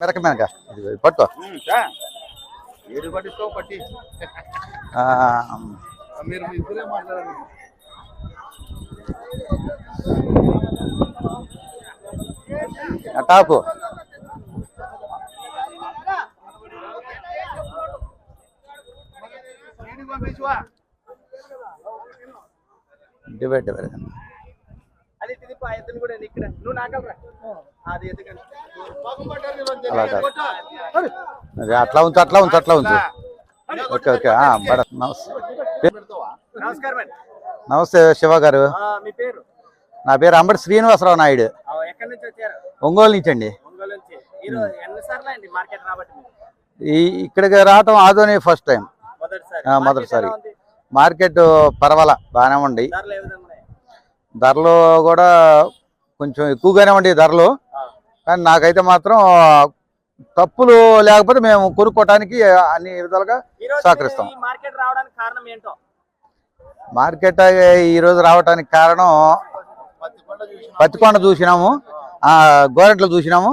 మెరక మెనక పట్టు top debate అట్లా ఉంచు అట్లా ఉంచు అట్లా ఉంచు ఓకే ఓకే నమస్తే శివ గారు. నా పేరు అంబటి శ్రీనివాసరావు నాయుడు, ఒంగోలు నుంచి అండి. ఇక్కడికి రావటం ఆదోని ఫస్ట్ టైం, మొదటిసారి. మార్కెట్ పర్వాలా బాగానే ఉండి, ధరలు కూడా కొంచెం ఎక్కువగానే ఉండే ధరలు. కానీ నాకైతే మాత్రం తప్పులు లేకపోతే మేము కొనుక్కోవటానికి అన్ని విధాలుగా సహకరిస్తాం. మార్కెట్ ఈరోజు రావడానికి కారణం పత్తికొండ చూసినాము, గోరెంట్లు చూసినాము.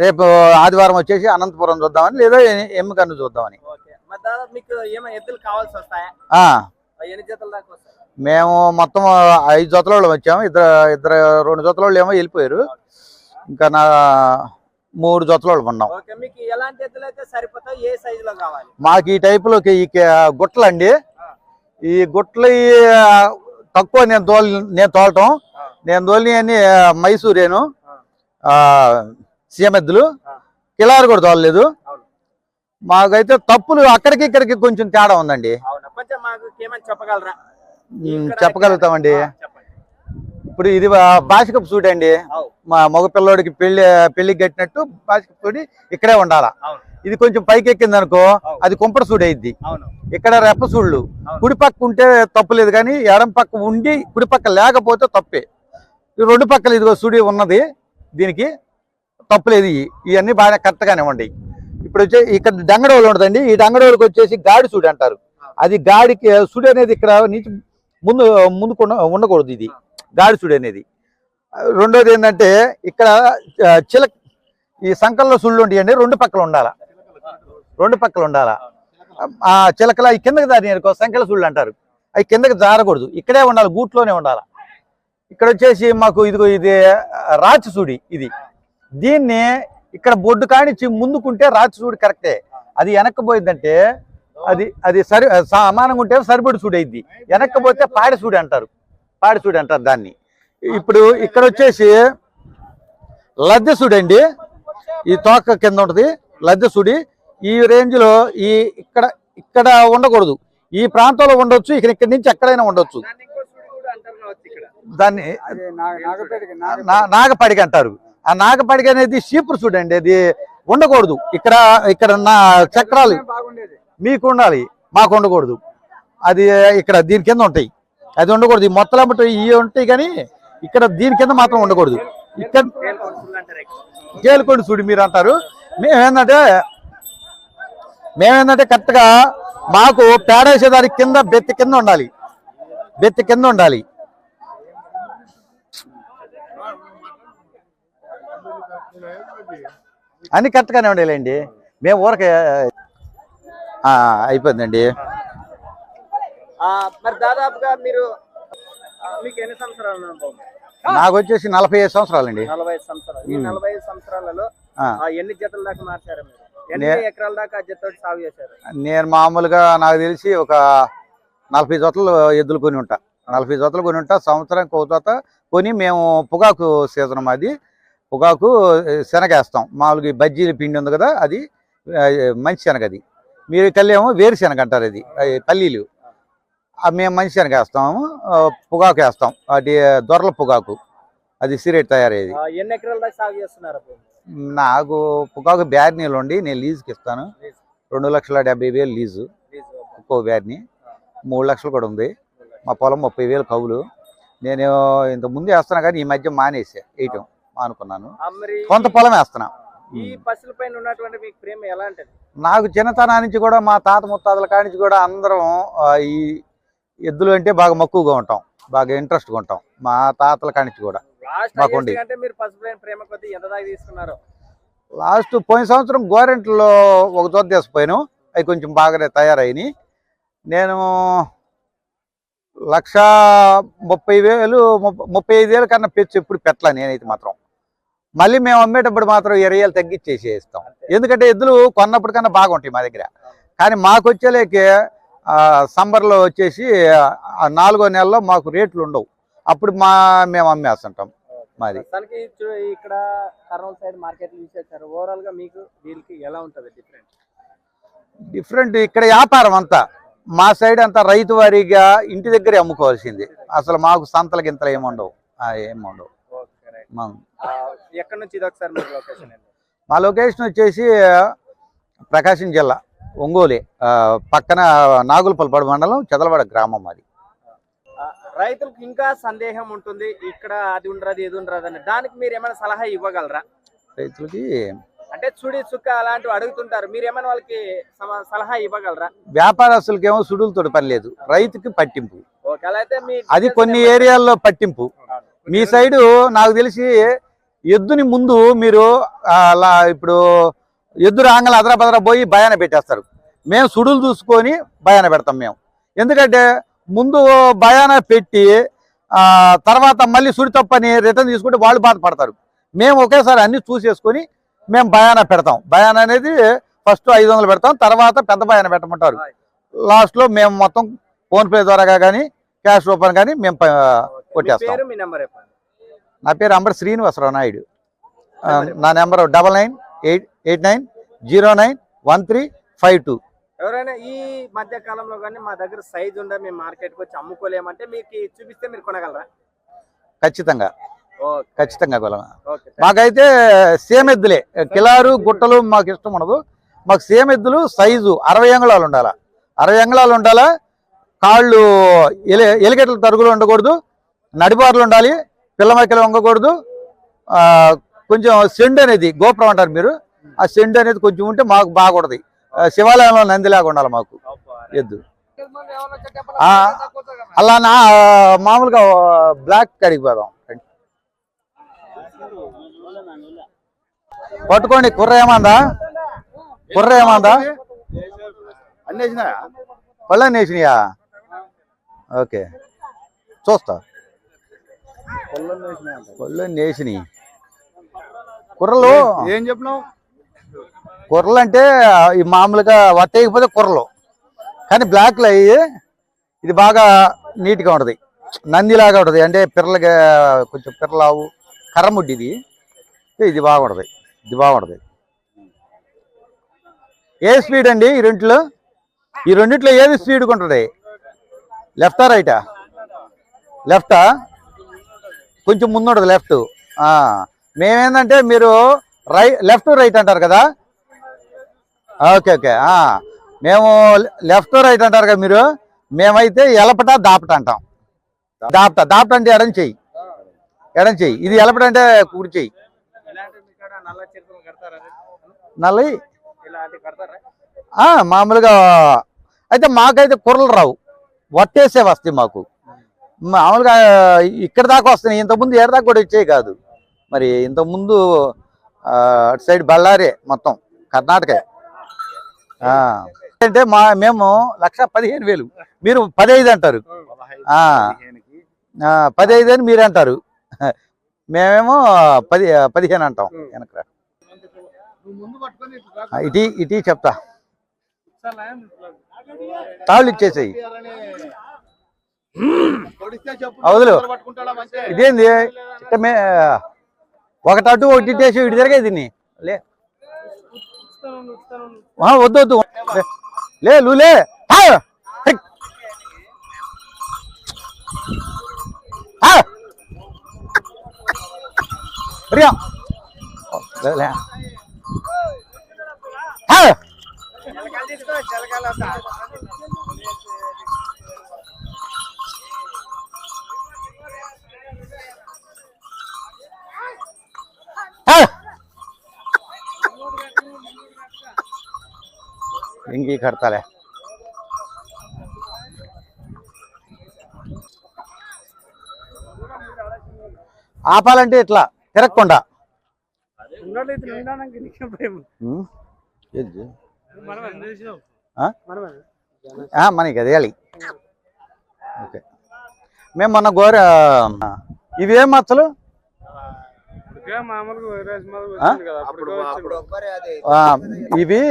రేపు ఆదివారం వచ్చేసి అనంతపురం చూద్దామని, లేదా ఎమ్మికన్ను చూద్దామని. మేము మొత్తం 5 జతల వాళ్ళు వచ్చాము. ఇద్దరు 2 జతల వాళ్ళు ఏమో వెళ్ళిపోయారు. ఇంకా 3 జతల వాళ్ళు ఉన్నాం. మాకు ఈ టైపులోకి ఈ గుట్టలు అండి, ఈ గుట్టలు తక్కువ నేను తోలటం. నేను తోలిని అన్ని మైసూరేను, సీఎమెద్దులు, కిలారు కూడా తోలలేదు. మాకైతే తప్పులు అక్కడికి ఇక్కడికి కొంచెం తేడా ఉందండి. చెప్పగలుగుతామండి. ఇప్పుడు ఇది బాసికపు సూట్ అండి, మా మగ పిల్లోడికి పెళ్లికి కట్టినట్టు బాసికపు సూడి ఇక్కడే ఉండాలా. ఇది కొంచెం పైకి ఎక్కింది అనుకో, అది కుంపడ సూడి అయింది. ఇక్కడ రెప్ప సూళ్ళు కుడి పక్క ఉంటే తప్పు లేదు, కానీ ఎడం పక్క ఉండి కుడి పక్క లేకపోతే తప్పే. 2 పక్కలు ఇదిగో సూడి ఉన్నది, దీనికి తప్పులేదు. ఇవన్నీ బాగా కరెక్ట్గానే ఉండయి. ఇప్పుడు వచ్చే ఇక్కడ డంగడోలు ఉండదండి, ఈ డంగడోలకు వచ్చేసి గాడి సూడి అంటారు. అది గాడికి సుడి అనేది ఇక్కడ నుంచి ముందుకు ఉండకూడదు, ఇది గాడి సుడి అనేది. రెండోది ఏంటంటే ఇక్కడ ఈ సంకల్లో సుళ్ళు ఉంటాయండి, 2 పక్కలు ఉండాలా, 2 పక్కలు ఉండాలా. ఆ చిలకల ఈ కిందకి దాని సంకల సుళ్ళు అంటారు, అవి కిందకి జారకూడదు, ఇక్కడే ఉండాలి, గూట్లోనే ఉండాలా. ఇక్కడ వచ్చేసి మాకు ఇది రాచి సూడి. దీన్ని ఇక్కడ బొడ్డు కానిచ్చి ముందుకుంటే రాచి సూడి కరెక్టే. అది వెనక్కపోయిందంటే అది సమానంగా ఉంటే సరిపడి సూడి అయింది. వెనక్కపోతే పాడి సూడి అంటారు, దాన్ని. ఇప్పుడు ఇక్కడ వచ్చేసి లద్దె సూడి అండి, ఈ తోక కింద ఉంటుంది లద్దె సూడి. ఈ రేంజ్ లో ఇక్కడ ఉండకూడదు, ఈ ప్రాంతంలో ఉండొచ్చు, ఇక్కడి నుంచి ఎక్కడైనా ఉండొచ్చు. దాన్ని నాగపడిగ అంటారు. ఆ నాగపడిగ అనేది సీపురు సూడి అండి, అది ఉండకూడదు. ఇక్కడ నా చక్రాలు మీకు ఉండాలి, మాకు ఉండకూడదు. అది ఇక్కడ దీని కింద ఉంటాయి, అది ఉండకూడదు. ఈ మొత్తం ఇవి ఉంటాయి, కానీ ఇక్కడ దీని కింద మాత్రం ఉండకూడదు. ఇక్కడ జైలుకొండ సూడి మీరు అంటారు. మేమేందంటే కరెక్ట్గా మాకు పేడేసేదానికి కింద బెత్తి కింద ఉండాలి. అన్ని కరెక్ట్గానే ఉండాలండి. మేము ఊరకే అయిపోయిందండి. నాకు వచ్చేసి 45 సంవత్సరాలండి. 45 సంవత్సరాలు. ఈ 45 సంవత్సరాలలో ఎన్ని జతల దాకా మార్చారు మీరు? ఎన్ని ఎకరాల దాకా జతతో సాగు చేశారు? నేను మామూలుగా నాకు తెలిసి ఒక 40 జతలు ఎద్దులు కొని ఉంటా. 40 జతలు కొని ఉంటా. సంవత్సరానికి ఒక జత కొని మేము పొగాకు సీజన్ మాది, పొగాకు శనగేస్తాం. మామూలుగా బజ్జీల పిండి ఉంది కదా, అది మంచి శనగ. అది మీరు కళ్ళేమో వేరుశనగ అంటారు, అది పల్లీలు. మేము మంచి శనగ వేస్తాము, పొగాకు వేస్తాం, అది దొరల పొగాకు, అది సిరేట్ తయారయ్యేది. ఎన్ని ఎకరాల దాకా సాగు చేస్తున్నారు? నాకు పొగాకు బ్యాడ్నీలు ఉండి నేను లీజుకి ఇస్తాను. 2,70,000 లీజు ఒక్కో బ్యాడ్ని. 3 లక్షలు కూడా ఉంది. మా పొలం 30,000 కవులు. నేను ఇంతకుముందు వేస్తున్నా, కానీ ఈ మధ్య మానేసా వేయటం, మానుకున్నాను. కొంత పొలం వేస్తున్నా. ఈ పశువుల పైన ఉన్నటువంటి మీకు ప్రేమ ఎలాంటిది? నాకు చిన్నతనా నుంచి కూడా, మా తాత ముత్తాతల కానించి కూడా అందరం ఈ ఎద్దులు అంటే బాగా మక్కువగా ఉంటాం, బాగా ఇంట్రెస్ట్గా ఉంటాం. మా తాతల కానించి కూడా మాకుండి. లాస్ట్ పోయిన సంవత్సరం గోరెంట్లో ఒక జత తీసుకుపోయాను, అవి కొంచెం బాగానే తయారైనవి. నేను 1,30,000 35,000 కన్నా పెంచి ఎప్పుడు పెట్టలే నేనైతే మాత్రం. మళ్ళీ మేము అమ్మేటప్పుడు మాత్రం 20,000 తగ్గించేసి ఇస్తాం. ఎందుకంటే ఎద్దులు కొన్నప్పటికన్నా బాగుంటాయి మా దగ్గర. కానీ మాకు వచ్చేలేకే సంబర్లో వచ్చేసి 4వ నెలలో మాకు రేట్లు ఉండవు, అప్పుడు మేము అమ్మేస్తుంటాం. మాది ఇక్కడ కర్నూలు సైడ్ మార్కెట్ చూసేసారు, ఓవరాల్ గా మీకు దీనికి ఎలా ఉంటుంది డిఫరెంట్? ఇక్కడ వ్యాపారం అంతా మా సైడ్ అంతా రైతు వారీగా ఇంటి దగ్గరే అమ్ముకోవాల్సింది. అసలు మాకు సంతల గింతలు ఏముండవు, ఏముండవు. ఎక్కడి నుంచి ఇది ఒకసారి లొకేషన్? మా లొకేషన్ వచ్చేసి ప్రకాశం జిల్లా ఒంగోలు పక్కన నాగులపల్లిపాడు మండలం చెదలవాడ గ్రామం. అది రైతులకు ఇంకా సందేహం ఉంటుంది, ఇక్కడ అది ఉండరాదు ఇది ఉండరాదు అని, దానికి మీరు ఏమైనా సలహా ఇవ్వగలరా? రైతులకి అంటే చుడి చుక్క అలాంటివి అడుగుతుంటారు, మీరు ఏమైనా వాళ్ళకి సలహా ఇవ్వగలరా? వ్యాపారస్తులకేమో సుడులతో పని లేదు, రైతుకి పట్టింపు. అది కొన్ని ఏరియాల్లో పట్టింపు. మీ సైడు నాకు తెలిసి ఎద్దుని ముందు మీరు ఇప్పుడు ఎద్దు రాంగల అదరాబదరా పోయి భయాన పెట్టేస్తారు. మేము సుడులు చూసుకొని భయాన పెడతాం మేము. ఎందుకంటే ముందు భయాన పెట్టి తర్వాత మళ్ళీ సుడి తప్పని రిటర్న్ తీసుకుంటే వాళ్ళు బాధపడతారు. మేము ఒకేసారి అన్ని చూసేసుకొని మేము భయాన పెడతాం. భయాన అనేది ఫస్ట్ 500 పెడతాం, తర్వాత పెద్ద భయాన పెట్టమంటారు. లాస్ట్లో మేము మొత్తం ఫోన్పే ద్వారా కానీ క్యాష్ రూపాయలు కానీ మేము కొట్టేస్తాం. నా పేరు అంబర్ శ్రీనివాసరావు నాయుడు. నా నెంబర్ 9989091352. ఎవరైనా ఈ మధ్య కాలంలో కానీ మా దగ్గర సైజ్ ఉండే మేము మార్కెట్కి వచ్చి అమ్ముకోలేమంటే మీకు చూపిస్తే మీరు కొనగలరా? ఖచ్చితంగా కొనగలం. మాకైతే సేమ్ ఎద్దులే, కిలారు గుట్టలు మాకు ఇష్టం ఉండదు. మాకు సేమ్ ఎద్దులు సైజు 60 అంగుళాలు ఉండాలా, 60 అంగుళాలు ఉండాలా. కాళ్ళు ఎలిగెట్ల తరుగులు ఉండకూడదు, నడిబార్లు ఉండాలి, పిల్లమైకలు వంగకూడదు. కొంచెం సెండు అనేది గోపురం అంటారు మీరు, ఆ సెండు అనేది కొంచెం ఉంటే మాకు బాగుంటుంది. శివాలయంలో నందిలాగా ఉండాలి మాకు ఎద్దు. అలా మామూలుగా బ్లాక్ కడిగిపోదాం. పట్టుకోండి. కుర్ర ఏమందా పళ్ళని వేసినాయా? ఓకే, చూస్తా. పళ్ళని వేసినాయి కుర్రలు. ఏం చెప్పినావు? కుర్రలు అంటే ఈ మామూలుగా వట్టేయకపోతే కుర్రలు, కానీ బ్లాక్లో అయ్యి ఇది బాగా నీట్గా ఉంటుంది, నందిలాగా ఉంటుంది. అంటే పిర్రలుగా కొంచెం పిర్రలావు కర్రముడ్డి ఇది బాగుంటుంది. ఏ స్పీడ్ అండి ఈ రెండిట్లో ఏది స్పీడ్గా ఉంటుంది? లెఫ్టా రైటా? లెఫ్టా కొంచెం ముందు ఉంటుంది లెఫ్ట్. మేమేందంటే మీరు లెఫ్ట్ రైట్ అంటారు కదా. ఓకే, మేము లెఫ్ట్ రైట్ అంటారు కదా మీరు. మేమైతే ఎలపట దాపట అంటాం. దాపట అంటే ఎడం చెయ్యి. ఇది ఎలపట అంటే కుడి చెయ్యి. నల్లయి మామూలుగా అయితే మాకైతే కుర్రలు రావు, వట్టేసే వస్తాయి మాకు. మామూలుగా ఇక్కడ దాకా వస్తున్నాయి, ఇంతకుముందు ఏడు దాకా కూడా వచ్చాయి కాదు. మరి ఇంతకుముందు అటు సైడ్ బళ్ళారే మొత్తం కర్ణాటక. అంటే మేము 1,15,000, మీరు 15 అంటారు. 15 అని మీరు అంటారు, మేమేమో 15 అంటాం. వెనక ఇటీ చెప్తా, తాళ్ళు ఇచ్చేసాయి. వదులు. ఇదేంది ఒకటి అటు ఒకటి ఇట్టేసి ఇటు తిరగే దీన్ని. వద్దు లే ఇంకీ కడతాలే. ఆపాలంటే ఇట్లా తిరగకుండా ఉమ్, ఏది? మనకి అది వేయాలి. ఓకే, మేము మొన్న ఇవేం మచ్చలు ఇవి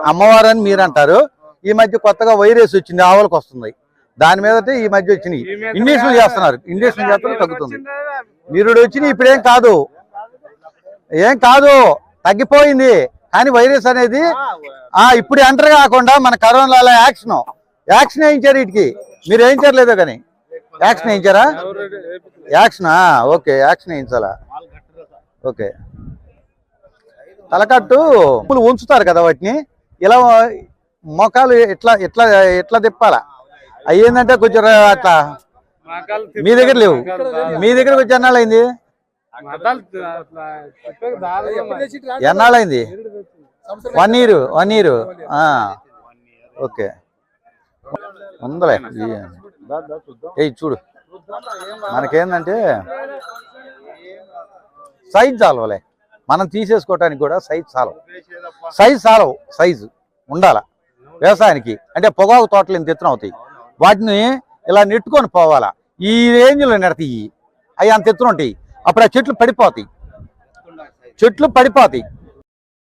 అమ్మవారు అని మీరు అంటారు. ఈ మధ్య కొత్తగా వైరస్ వచ్చింది, ఆవులకు వస్తుంది. దాని మీద ఈ మధ్య వచ్చినాయి, ఇంజక్షన్లు చేస్తున్నారు. ఇంజక్షన్ చేస్తే తగ్గుతుంది. నిరుడు వచ్చినాయి, ఇప్పుడేం కాదు, ఏం కాదు, తగ్గిపోయింది. కానీ వైరస్ అనేది ఇప్పుడు ఎంటర్ కాకుండా మన కరోనాలో యాక్షన్ వేయించారు. వీటికి మీరు వేయించలేదో కానీ యాక్షన్ వేయించారా? యాక్షనా? ఓకే, యాక్షన్ వేయించాలా? ఓకే. తలకట్టు ఉంచుతారు కదా వాటిని, ఇలా మొఖాలు ఇట్లా ఇట్లా ఇట్లా తిప్పాలా. అయ్యిందంటే కొంచెం అట్లా. మీ దగ్గర లేవు, మీ దగ్గర కొంచెం ఎన్నాళ్ళైంది? ఎన్నాళ్ళైంది? 1 year. ఓకే, ఉందలే. చూడు, మనకేందంటే సైజ్ చాలవలే, మనం తీసేసుకోవటానికి కూడా సైజ్ చాలవు. సైజు ఉండాల వ్యవసాయానికి. అంటే పొగాకు తోటలు ఇంత ఎత్తున అవుతాయి, వాటిని ఇలా నెట్టుకొని పోవాలా. ఈ రేంజ్లో నెడతాయి, అవి అంత ఎత్తున ఉంటాయి. అప్పుడు ఆ చెట్లు పడిపోతాయి.